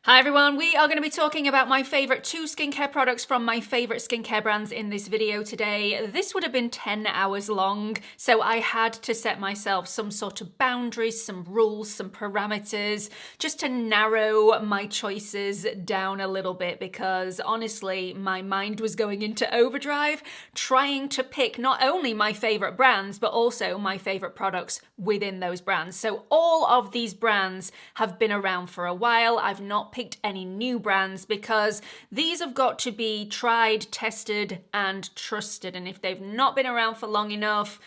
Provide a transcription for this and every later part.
Hi everyone, we are going to be talking about my favourite 2 skincare products from my favourite skincare brands in this video today. This would have been 10 hours long, so I had to set myself some sort of boundaries, some rules, some parameters, just to narrow my choices down a little bit because honestly, my mind was going into overdrive trying to pick not only my favourite brands, but also my favourite products within those brands. So all of these brands have been around for a while. I've not picked any new brands because these have got to be tried, tested, and trusted. And if they've not been around for long enough,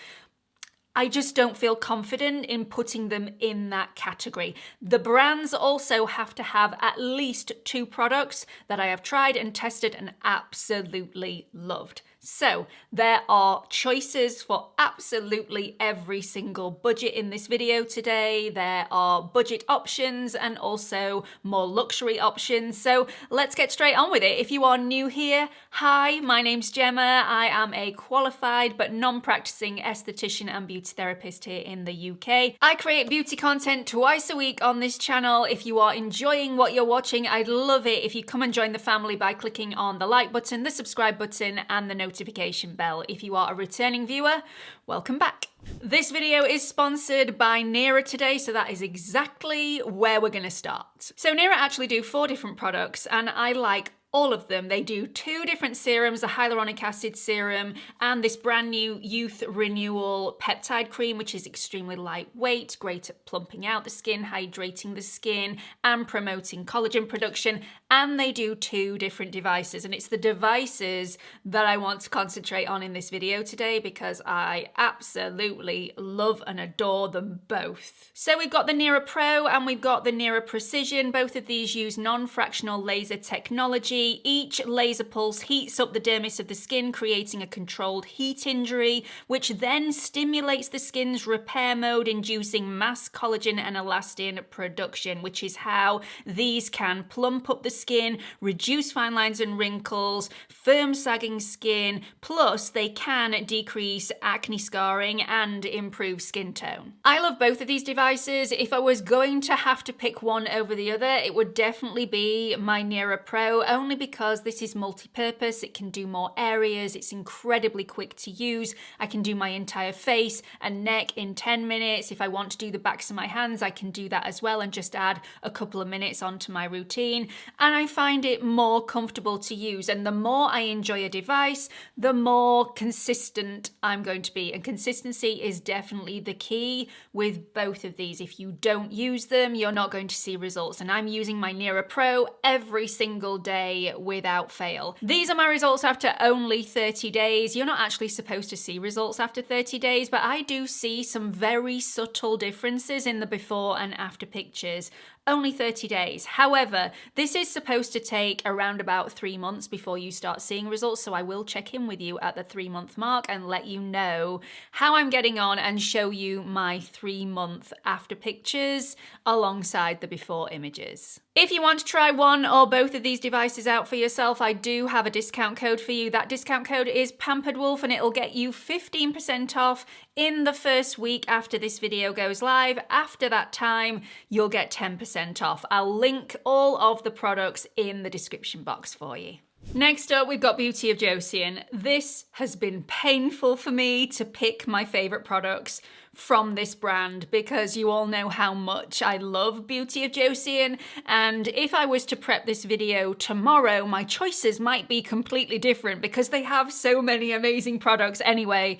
I just don't feel confident in putting them in that category. The brands also have to have at least 2 products that I have tried and tested and absolutely loved. So there are choices for absolutely every single budget in this video today. There are budget options and also more luxury options. So let's get straight on with it. If you are new here, hi, my name's Gemma. I am a qualified but non-practicing esthetician and beauty therapist here in the UK. I create beauty content twice a week on this channel. If you are enjoying what you're watching, I'd love it if you come and join the family by clicking on the like button, the subscribe button, and the notification bell. If you are a returning viewer, welcome back. This video is sponsored by Nira today, so that is exactly where we're going to start. So Nira actually do 4 different products, and I like all of them. They do 2 different serums, a hyaluronic acid serum and this brand new youth renewal peptide cream, which is extremely lightweight, great at plumping out the skin, hydrating the skin, and promoting collagen production. And they do 2 different devices, and it's the devices that I want to concentrate on in this video today because I absolutely love and adore them both. So we've got the Nira Pro and we've got the Nira Precision. Both of these use non-fractional laser technology. Each laser pulse heats up the dermis of the skin, creating a controlled heat injury, which then stimulates the skin's repair mode, inducing mass collagen and elastin production, which is how these can plump up the skin, reduce fine lines and wrinkles, firm sagging skin, plus they can decrease acne scarring and improve skin tone. I love both of these devices. If I was going to have to pick one over the other, it would definitely be my Nira Pro, only because this is multi-purpose. It can do more areas. It's incredibly quick to use. I can do my entire face and neck in 10 minutes. If I want to do the backs of my hands, I can do that as well and just add a couple of minutes onto my routine. And I find it more comfortable to use. And the more I enjoy a device, the more consistent I'm going to be. And consistency is definitely the key with both of these. If you don't use them, you're not going to see results. And I'm using my Nira Pro every single day without fail. These are my results after only 30 days. You're not actually supposed to see results after 30 days, but I do see some very subtle differences in the before and after pictures. Only 30 days. However, this is supposed to take around about 3 months before you start seeing results, so I will check in with you at the 3-month mark and let you know how I'm getting on and show you my 3-month after pictures alongside the before images. If you want to try one or both of these devices out for yourself, I do have a discount code for you. That discount code is pamperedwolf and it'll get you 15% off in the first week after this video goes live. After that time, you'll get 10% off. I'll link all of the products in the description box for you. Next up, we've got Beauty of Joseon. This has been painful for me to pick my favourite products from this brand because you all know how much I love Beauty of Joseon, and if I was to prep this video tomorrow, my choices might be completely different because they have so many amazing products anyway.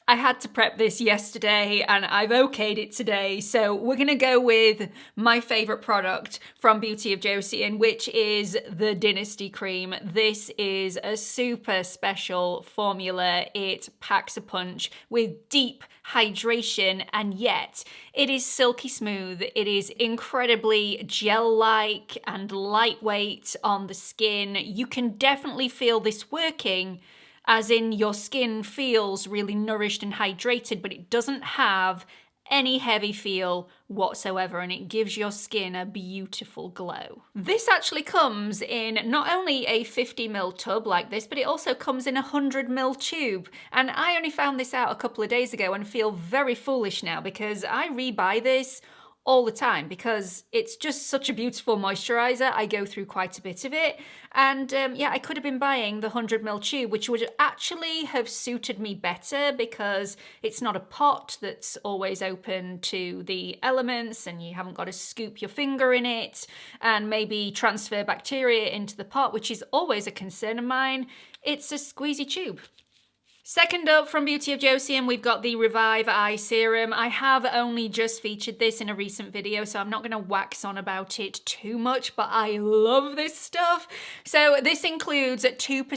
I had to prep this yesterday and I've okayed it today. So we're going to go with my favourite product from Beauty of Joseon, which is the Dynasty Cream. This is a super special formula. It packs a punch with deep hydration and yet it is silky smooth. It is incredibly gel-like and lightweight on the skin. You can definitely feel this working, as in your skin feels really nourished and hydrated, but it doesn't have any heavy feel whatsoever, and it gives your skin a beautiful glow. This actually comes in not only a 50ml tub like this, but it also comes in a 100ml tube. And I only found this out a couple of days ago and feel very foolish now because I rebuy this all the time because it's just such a beautiful moisturizer. I go through quite a bit of it. And yeah, I could have been buying the 100ml tube, which would actually have suited me better because it's not a pot that's always open to the elements and you haven't got to scoop your finger in it and maybe transfer bacteria into the pot, which is always a concern of mine. It's a squeezy tube. Second up from Beauty of Joseon, we've got the Revive Eye Serum. I have only just featured this in a recent video, so I'm not going to wax on about it too much, but I love this stuff. So this includes 2%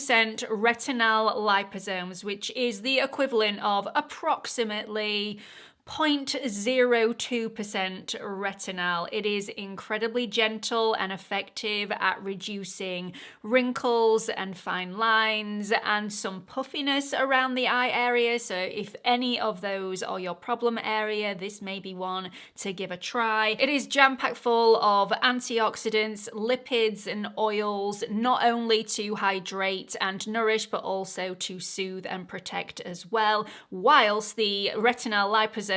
retinol liposomes, which is the equivalent of approximately 0.02% retinol. It is incredibly gentle and effective at reducing wrinkles and fine lines and some puffiness around the eye area. So if any of those are your problem area, this may be one to give a try. It is jam-packed full of antioxidants, lipids and oils, not only to hydrate and nourish, but also to soothe and protect as well, whilst the retinol liposomes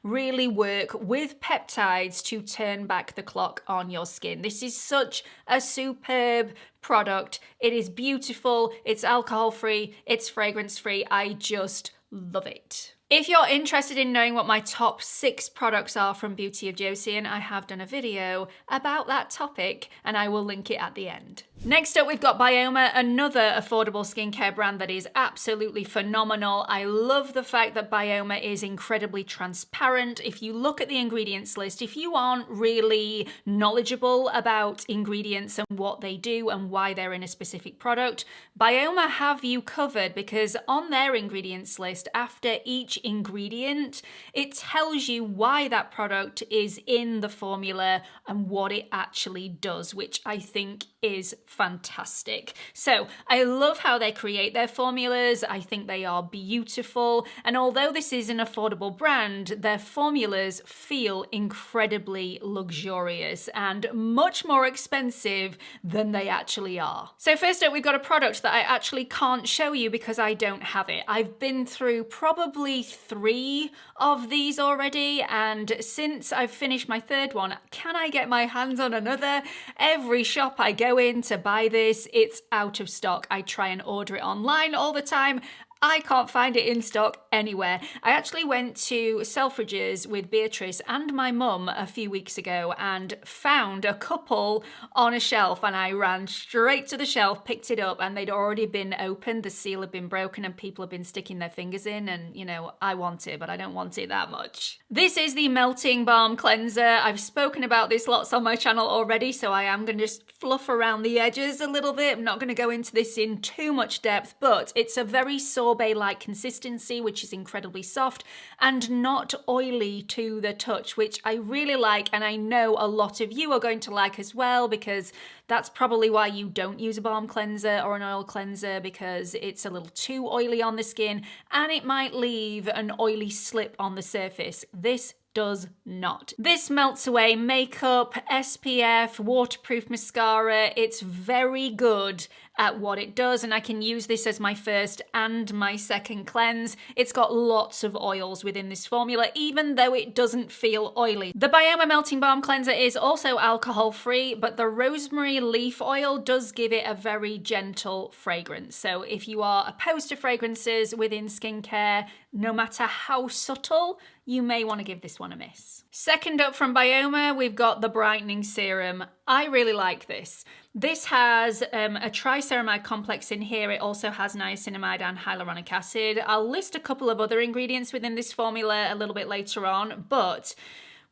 really work with peptides to turn back the clock on your skin. This is such a superb product. It is beautiful, it's alcohol-free, it's fragrance-free. I just love it. If you're interested in knowing what my top 6 products are from Beauty of Joseon, I have done a video about that topic and I will link it at the end. Next up, we've got Byoma, another affordable skincare brand that is absolutely phenomenal. I love the fact that Byoma is incredibly transparent. If you look at the ingredients list, if you aren't really knowledgeable about ingredients and what they do and why they're in a specific product, Byoma have you covered because on their ingredients list, after each ingredient, it tells you why that product is in the formula and what it actually does, which I think is fantastic. So I love how they create their formulas. I think they are beautiful. And although this is an affordable brand, their formulas feel incredibly luxurious and much more expensive than they actually are. So first up, we've got a product that I actually can't show you because I don't have it. I've been through probably 3 of these already, and since I've finished my 3rd one, can I get my hands on another? Every shop I go in to buy this, it's out of stock. I try and order it online all the time. I can't find it in stock anywhere. I actually went to Selfridges with Beatrice and my mum a few weeks ago and found a couple on a shelf, and I ran straight to the shelf, picked it up, and they'd already been opened. The seal had been broken and people had been sticking their fingers in, and you know, I want it, but I don't want it that much. This is the Melting Balm Cleanser. I've spoken about this lots on my channel already, so I am going to just fluff around the edges a little bit. I'm not going to go into this in too much depth, but it's a very sorbet-like consistency, which is incredibly soft and not oily to the touch, which I really like, and I know a lot of you are going to like as well, because that's probably why you don't use a balm cleanser or an oil cleanser, because it's a little too oily on the skin and it might leave an oily slip on the surface. This does not. This melts away makeup, SPF, waterproof mascara. It's very good at what it does, and I can use this as my first and my second cleanse. It's got lots of oils within this formula, even though it doesn't feel oily. The Byoma Melting Balm Cleanser is also alcohol-free, but the rosemary leaf oil does give it a very gentle fragrance. So if you are opposed to fragrances within skincare, no matter how subtle, you may want to give this one a miss. Second up from Byoma, we've got the Brightening Serum. I really like this. This has a triceramide complex in here. It also has niacinamide and hyaluronic acid. I'll list a couple of other ingredients within this formula a little bit later on, but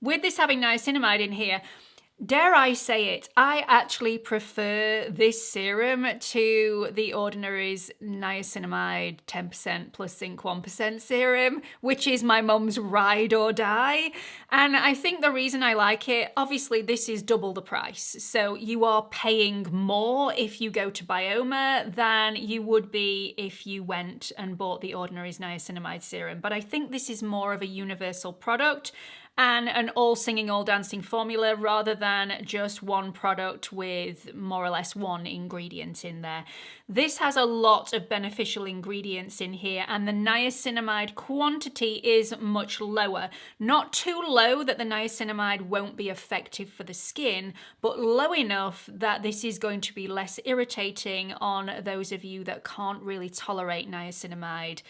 with this having niacinamide in here, dare I say it, I actually prefer this serum to the Ordinary's niacinamide 10% plus zinc 1% serum, which is my mum's ride or die. And I think the reason I like it, obviously this is double the price. So you are paying more if you go to Byoma than you would be if you went and bought the Ordinary's niacinamide serum. But I think this is more of a universal product. and an all singing, all dancing formula rather than just one product with more or less one ingredient in there. This has a lot of beneficial ingredients in here, and the niacinamide quantity is much lower. Not too low that the niacinamide won't be effective for the skin, but low enough that this is going to be less irritating on those of you that can't really tolerate niacinamide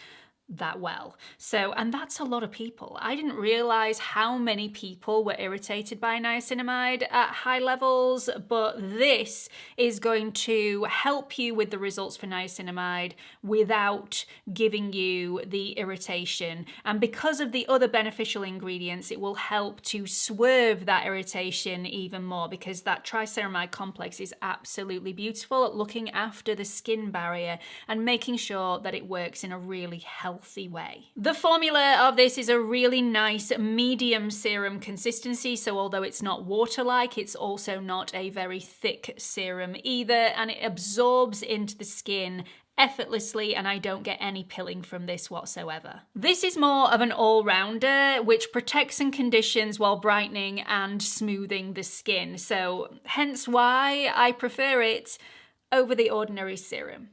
that well. So, and that's a lot of people. I didn't realize how many people were irritated by niacinamide at high levels, but this is going to help you with the results for niacinamide without giving you the irritation. And because of the other beneficial ingredients, it will help to swerve that irritation even more, because that triceramide complex is absolutely beautiful at looking after the skin barrier and making sure that it works in a really healthy way. The formula of this is a really nice medium serum consistency, so although it's not water-like, it's also not a very thick serum either, and it absorbs into the skin effortlessly, and I don't get any pilling from this whatsoever. This is more of an all-rounder, which protects and conditions while brightening and smoothing the skin, so hence why I prefer it over the ordinary serum.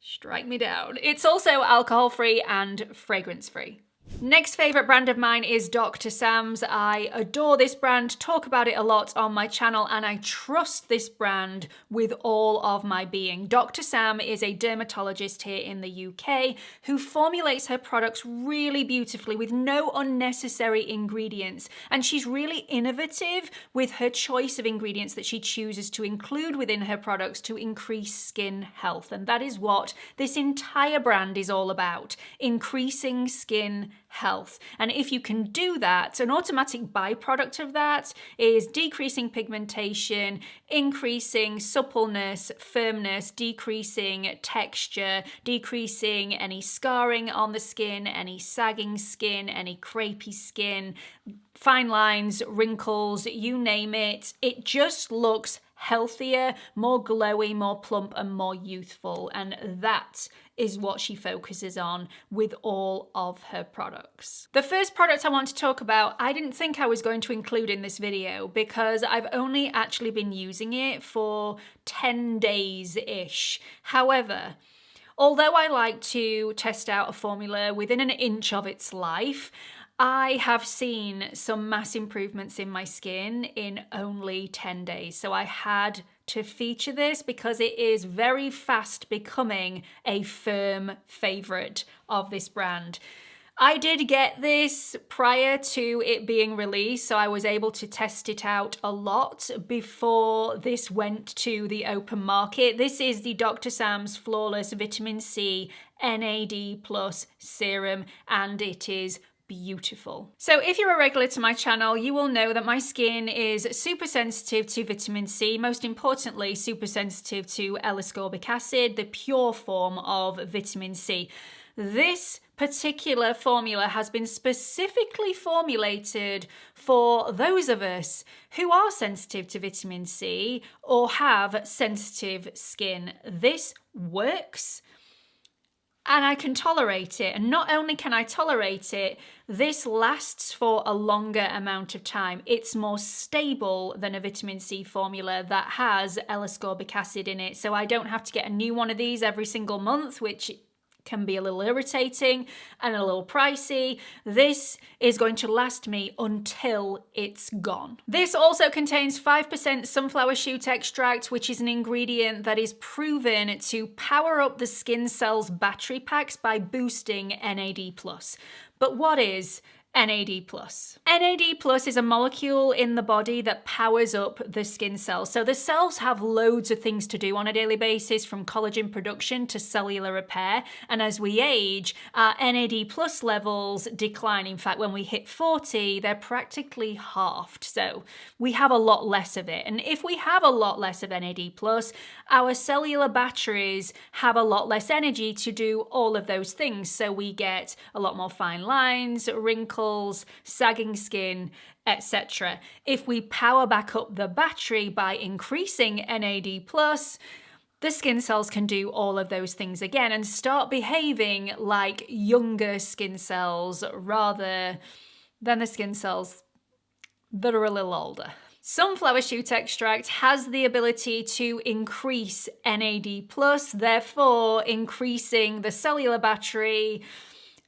Strike me down. It's also alcohol-free and fragrance-free. Next favourite brand of mine is Dr. Sam's. I adore this brand, talk about it a lot on my channel, and I trust this brand with all of my being. Dr. Sam is a dermatologist here in the UK who formulates her products really beautifully with no unnecessary ingredients, and she's really innovative with her choice of ingredients that she chooses to include within her products to increase skin health, and that is what this entire brand is all about, increasing skin health. And if you can do that, an automatic byproduct of that is decreasing pigmentation, increasing suppleness, firmness, decreasing texture, decreasing any scarring on the skin, any sagging skin, any crepey skin, fine lines, wrinkles, you name it. It just looks healthier, more glowy, more plump, and more youthful. And that is what she focuses on with all of her products. The first product I want to talk about, I didn't think I was going to include in this video because I've only actually been using it for 10 days-ish. However, although I like to test out a formula within an inch of its life, I have seen some mass improvements in my skin in only 10 days. So I had to feature this because it is very fast becoming a firm favorite of this brand. I did get this prior to it being released, so I was able to test it out a lot before this went to the open market. This is the Dr. Sam's Flawless Vitamin C NAD Plus Serum, and it is beautiful. So if you're a regular to my channel, you will know that my skin is super sensitive to vitamin C, most importantly super sensitive to L-ascorbic acid, the pure form of vitamin C. This particular formula has been specifically formulated for those of us who are sensitive to vitamin C or have sensitive skin. This works, and I can tolerate it. And not only can I tolerate it, this lasts for a longer amount of time. It's more stable than a vitamin C formula that has L-ascorbic acid in it. So I don't have to get a new one of these every single month, which can be a little irritating and a little pricey. This is going to last me until it's gone. This also contains 5% sunflower shoot extract, which is an ingredient that is proven to power up the skin cells' battery packs by boosting NAD+. But what is NAD+? NAD+ is a molecule in the body that powers up the skin cells. So the cells have loads of things to do on a daily basis, from collagen production to cellular repair. And as we age, our NAD+ levels decline. In fact, when we hit 40, they're practically halved. So we have a lot less of it. And if we have a lot less of NAD+, our cellular batteries have a lot less energy to do all of those things. So we get a lot more fine lines, wrinkles, sagging skin, etc. If we power back up the battery by increasing NAD+, the skin cells can do all of those things again and start behaving like younger skin cells rather than the skin cells that are a little older. Sunflower shoot extract has the ability to increase NAD+, therefore increasing the cellular battery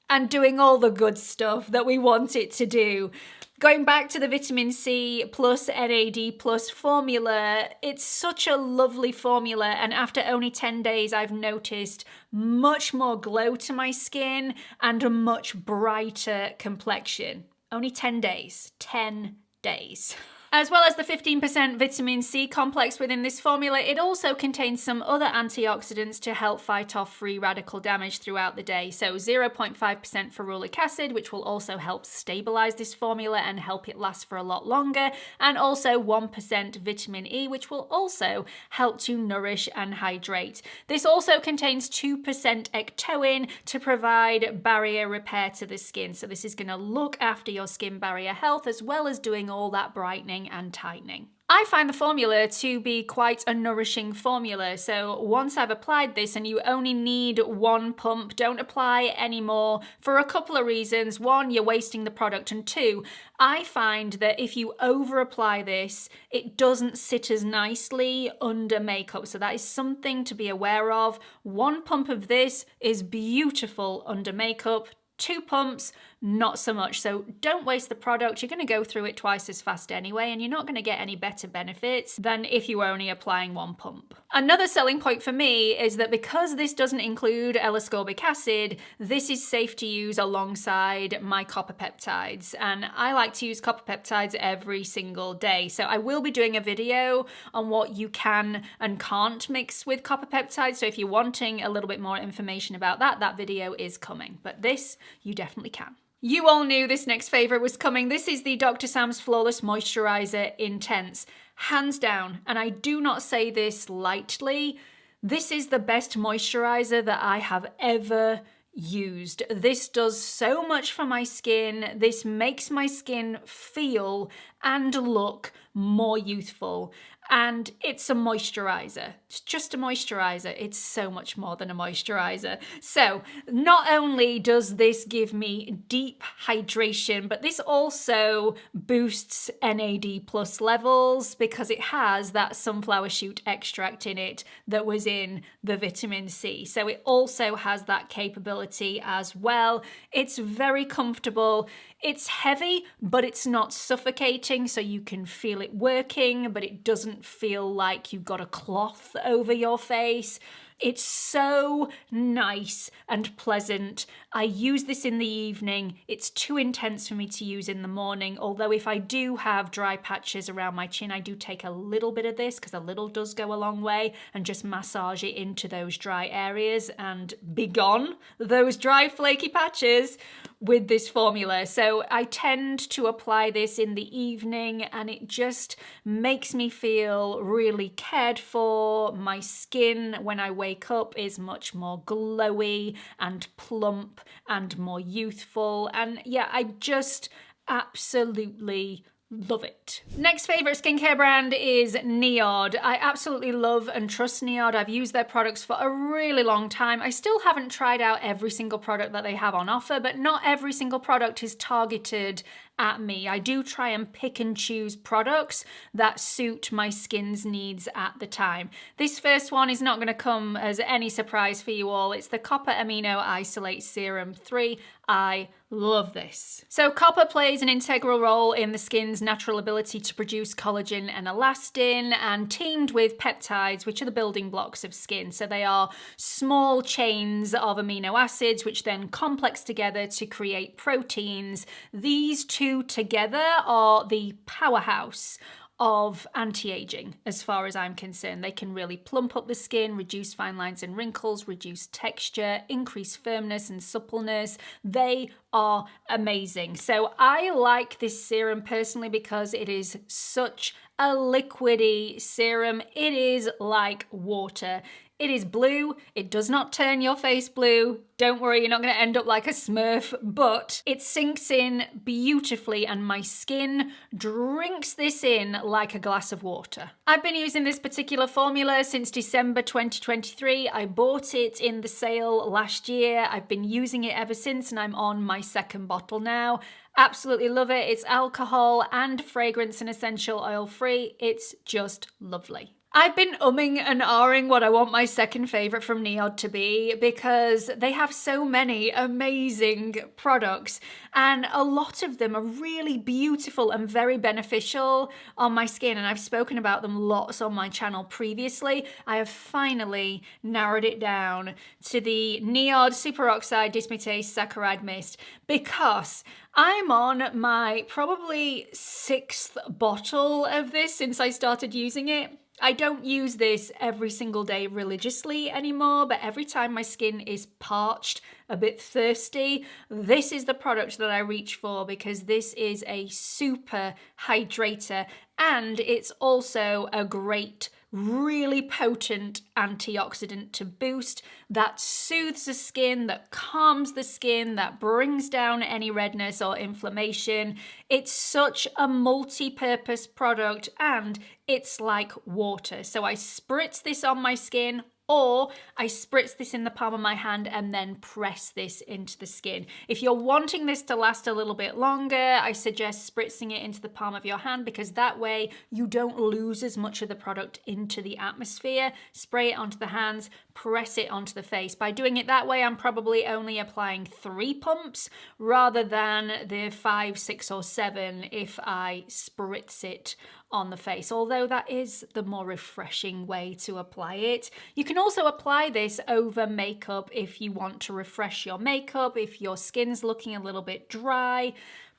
and doing all the good stuff that we want it to do. Going back to the vitamin C plus NAD plus formula, it's such a lovely formula, and after only 10 days I've noticed much more glow to my skin and a much brighter complexion. Only 10 days. 10 days. As well as the 15% vitamin C complex within this formula, it also contains some other antioxidants to help fight off free radical damage throughout the day. So 0.5% ferulic acid, which will also help stabilize this formula and help it last for a lot longer, and also 1% vitamin E, which will also help to nourish and hydrate. This also contains 2% ectoin to provide barrier repair to the skin. So this is going to look after your skin barrier health as well as doing all that brightening and tightening. I find the formula to be quite a nourishing formula, so once I've applied this, and you only need one pump, don't apply any more for a couple of reasons. One, you're wasting the product, and two, I find that if you over apply this, it doesn't sit as nicely under makeup, so that is something to be aware of. One pump of this is beautiful under makeup. 2 pumps, not so much. So don't waste the product. You're going to go through it twice as fast anyway, and you're not going to get any better benefits than if you were only applying 1 pump. Another selling point for me is that because this doesn't include L-ascorbic acid, this is safe to use alongside my copper peptides. And I like to use copper peptides every single day. So I will be doing a video on what you can and can't mix with copper peptides. So if you're wanting a little bit more information about that, that video is coming. But this, you definitely can. You all knew this next favourite was coming. This is the Dr. Sam's Flawless Moisturiser Intense. Hands down, and I do not say this lightly, this is the best moisturiser that I have ever used. This does so much for my skin. This makes my skin feel and look more youthful. And it's a moisturiser. It's just a moisturiser. It's so much more than a moisturiser. So not only does this give me deep hydration, but this also boosts NAD+ levels because it has that sunflower shoot extract in it that was in the vitamin C. So it also has that capability as well. It's very comfortable. It's heavy, but it's not suffocating, so you can feel it working, but it doesn't feel like you've got a cloth over your face. It's so nice and pleasant. I use this in the evening. It's too intense for me to use in the morning, although if I do have dry patches around my chin, I do take a little bit of this because a little does go a long way and just massage it into those dry areas and be gone those dry flaky patches with this formula. So I tend to apply this in the evening and it just makes me feel really cared for. My skin when I wake up is much more glowy and plump and more youthful, and yeah, I just absolutely love it. Next favourite skincare brand is Niod. I absolutely love and trust Niod. I've used their products for a really long time. I still haven't tried out every single product that they have on offer, but not every single product is targeted at me. I do try and pick and choose products that suit my skin's needs at the time. This first one is not going to come as any surprise for you all. It's the Copper Amino Isolate Serum 3. I love this. So copper plays an integral role in the skin's natural ability to produce collagen and elastin, and teamed with peptides, which are the building blocks of skin. So they are small chains of amino acids which then complex together to create proteins. These two together are the powerhouse of anti-aging as far as I'm concerned. They can really plump up the skin, reduce fine lines and wrinkles, reduce texture, increase firmness and suppleness. They are amazing. So I like this serum personally because it is such a liquidy serum. It is like water. It is blue. It does not turn your face blue. Don't worry, you're not going to end up like a Smurf, but it sinks in beautifully and my skin drinks this in like a glass of water. I've been using this particular formula since December 2023. I bought it in the sale last year. I've been using it ever since and I'm on my my second bottle now. Absolutely love it. It's alcohol and fragrance and essential oil free. It's just lovely. I've been umming and ahhing what I want my second favourite from Niod to be because they have so many amazing products and a lot of them are really beautiful and very beneficial on my skin, and I've spoken about them lots on my channel previously. I have finally narrowed it down to the Niod Superoxide Dismutase Saccharide Mist because I'm on my probably 6th bottle of this since I started using it. I don't use this every single day religiously anymore, but every time my skin is parched, a bit thirsty, this is the product that I reach for because this is a super hydrator and it's also a great, really potent antioxidant to boost that soothes the skin, that calms the skin, that brings down any redness or inflammation. It's such a multi-purpose product and it's like water. So I spritz this on my skin, or I spritz this in the palm of my hand and then press this into the skin. If you're wanting this to last a little bit longer, I suggest spritzing it into the palm of your hand because that way you don't lose as much of the product into the atmosphere. Spray it onto the hands, press it onto the face. By doing it that way, I'm probably only applying 3 pumps rather than the 5, 6, or 7 if I spritz it on the face, although that is the more refreshing way to apply it. You can also apply this over makeup if you want to refresh your makeup, if your skin's looking a little bit dry.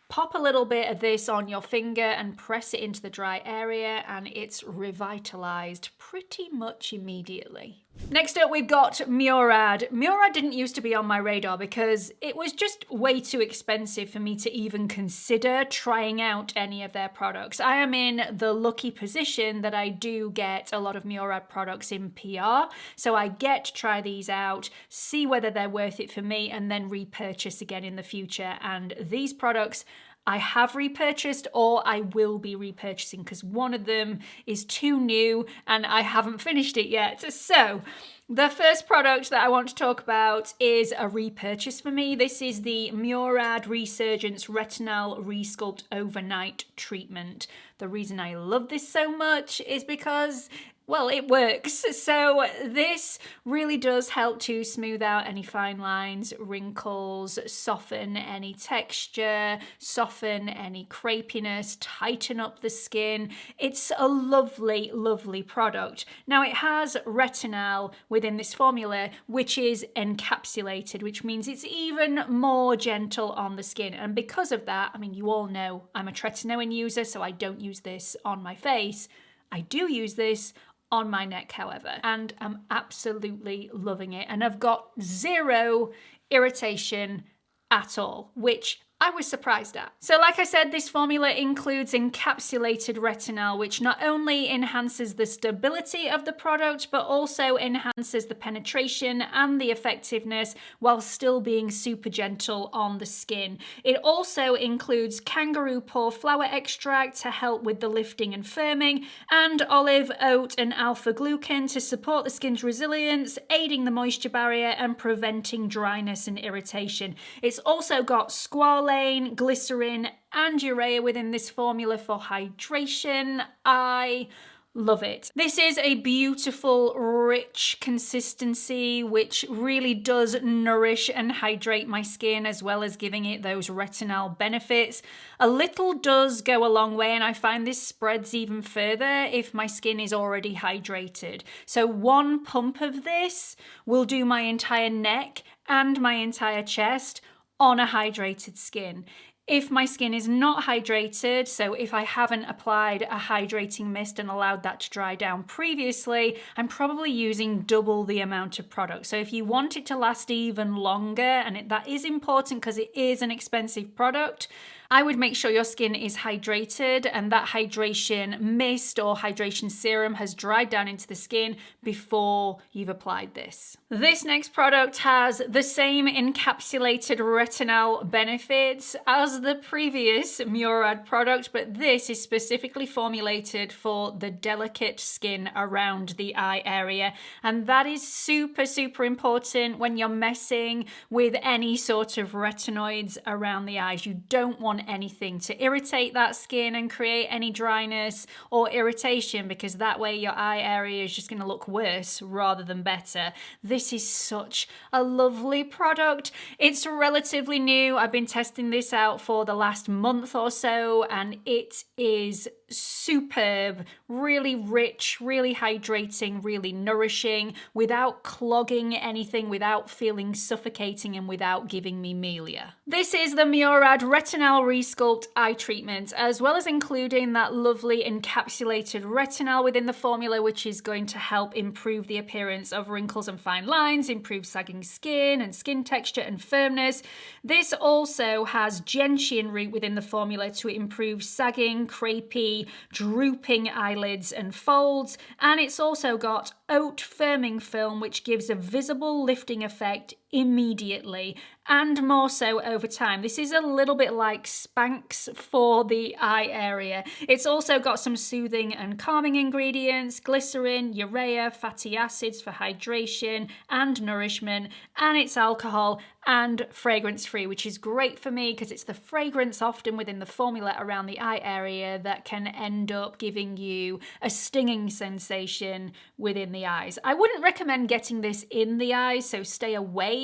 Pop a little bit of this on your finger and press it into the dry area and it's revitalized pretty much immediately. Next up, we've got Murad. Murad didn't used to be on my radar because it was just way too expensive for me to even consider trying out any of their products. I am in the lucky position that I do get a lot of Murad products in PR, so I get to try these out, see whether they're worth it for me, and then repurchase again in the future. And these products I have repurchased or I will be repurchasing because one of them is too new and I haven't finished it yet. So the first product that I want to talk about is a repurchase for me. This is the Murad Resurgence Retinol Resculpt Overnight Treatment. The reason I love this so much is because, well, it works. So this really does help to smooth out any fine lines, wrinkles, soften any texture, soften any crepiness, tighten up the skin. It's a lovely, lovely product. Now it has retinol within this formula, which is encapsulated, which means it's even more gentle on the skin. And because of that, I mean, you all know I'm a tretinoin user, so I don't use this on my face. I do use this on my neck, however, and I'm absolutely loving it. And I've got 0 irritation at all, which I was surprised at. So like I said, this formula includes encapsulated retinol, which not only enhances the stability of the product, but also enhances the penetration and the effectiveness while still being super gentle on the skin. It also includes kangaroo paw flower extract to help with the lifting and firming, and olive, oat, and alpha-glucan to support the skin's resilience, aiding the moisture barrier and preventing dryness and irritation. It's also got squalane, glycerin, and urea within this formula for hydration. I love it. This is a beautiful, rich consistency, which really does nourish and hydrate my skin, as well as giving it those retinol benefits. A little does go a long way, and I find this spreads even further if my skin is already hydrated. So 1 pump of this will do my entire neck and my entire chest on a hydrated skin. If my skin is not hydrated, so if I haven't applied a hydrating mist and allowed that to dry down previously, I'm probably using double the amount of product. So if you want it to last even longer, and that is important because it is an expensive product, I would make sure your skin is hydrated and that hydration mist or hydration serum has dried down into the skin before you've applied this. This next product has the same encapsulated retinol benefits as the previous Murad product, but this is specifically formulated for the delicate skin around the eye area, and that is super, super important when you're messing with any sort of retinoids around the eyes. You don't want anything to irritate that skin and create any dryness or irritation, because that way your eye area is just going to look worse rather than better. This is such a lovely product. It's relatively new. I've been testing this out for the last month or so, and it is superb, really rich, really hydrating, really nourishing, without clogging anything, without feeling suffocating, and without giving me melia. This is the Murad Retinol Resculpt Eye Treatment, as well as including that lovely encapsulated retinol within the formula, which is going to help improve the appearance of wrinkles and fine lines, improve sagging skin and skin texture and firmness. This also has gentian root within the formula to improve sagging, crepey, drooping eyelids and folds, and it's also got oat firming film, which gives a visible lifting effect immediately and more so over time. This is a little bit like Spanx for the eye area. It's also got some soothing and calming ingredients, glycerin, urea, fatty acids for hydration and nourishment, and it's alcohol and fragrance free, which is great for me because it's the fragrance often within the formula around the eye area that can end up giving you a stinging sensation within the eyes. I wouldn't recommend getting this in the eyes, so stay away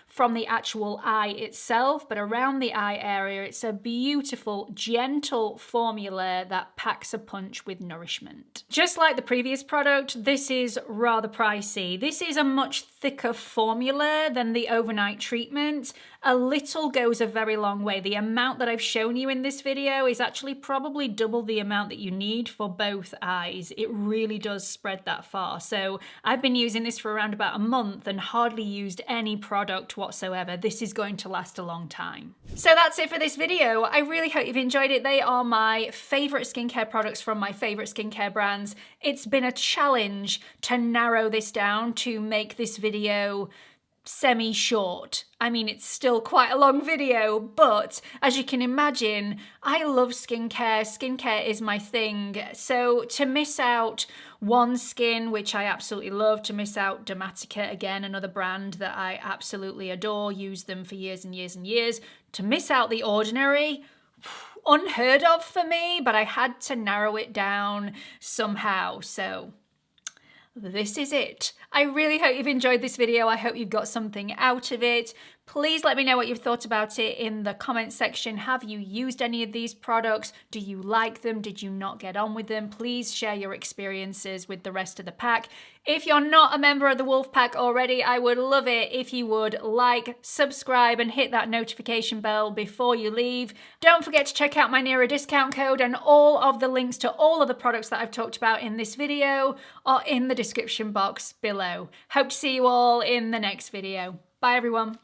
from the actual eye itself, but around the eye area, it's a beautiful, gentle formula that packs a punch with nourishment. Just like the previous product, this is rather pricey. This is a much thicker formula than the overnight treatment. A little goes a very long way. The amount that I've shown you in this video is actually probably double the amount that you need for both eyes. It really does spread that far. So I've been using this for around about a month and hardly used any product whatsoever. This is going to last a long time. So that's it for this video. I really hope you've enjoyed it. They are my favorite skincare products from my favorite skincare brands. It's been a challenge to narrow this down to make this video semi-short. I mean, it's still quite a long video, but as you can imagine, I love skincare. Skincare is my thing. So to miss out OneSkin, which I absolutely love, to miss out Dermatica, again, another brand that I absolutely adore, used them for years and years and years, to miss out The Ordinary, unheard of for me, but I had to narrow it down somehow. So this is it. I really hope you've enjoyed this video. I hope you've got something out of it. Please let me know what you've thought about it in the comment section. Have you used any of these products? Do you like them? Did you not get on with them? Please share your experiences with the rest of the pack. If you're not a member of the Wolf Pack already, I would love it if you would like, subscribe, and hit that notification bell before you leave. Don't forget to check out my Nira discount code, and all of the links to all of the products that I've talked about in this video are in the description box below. Hope to see you all in the next video. Bye everyone.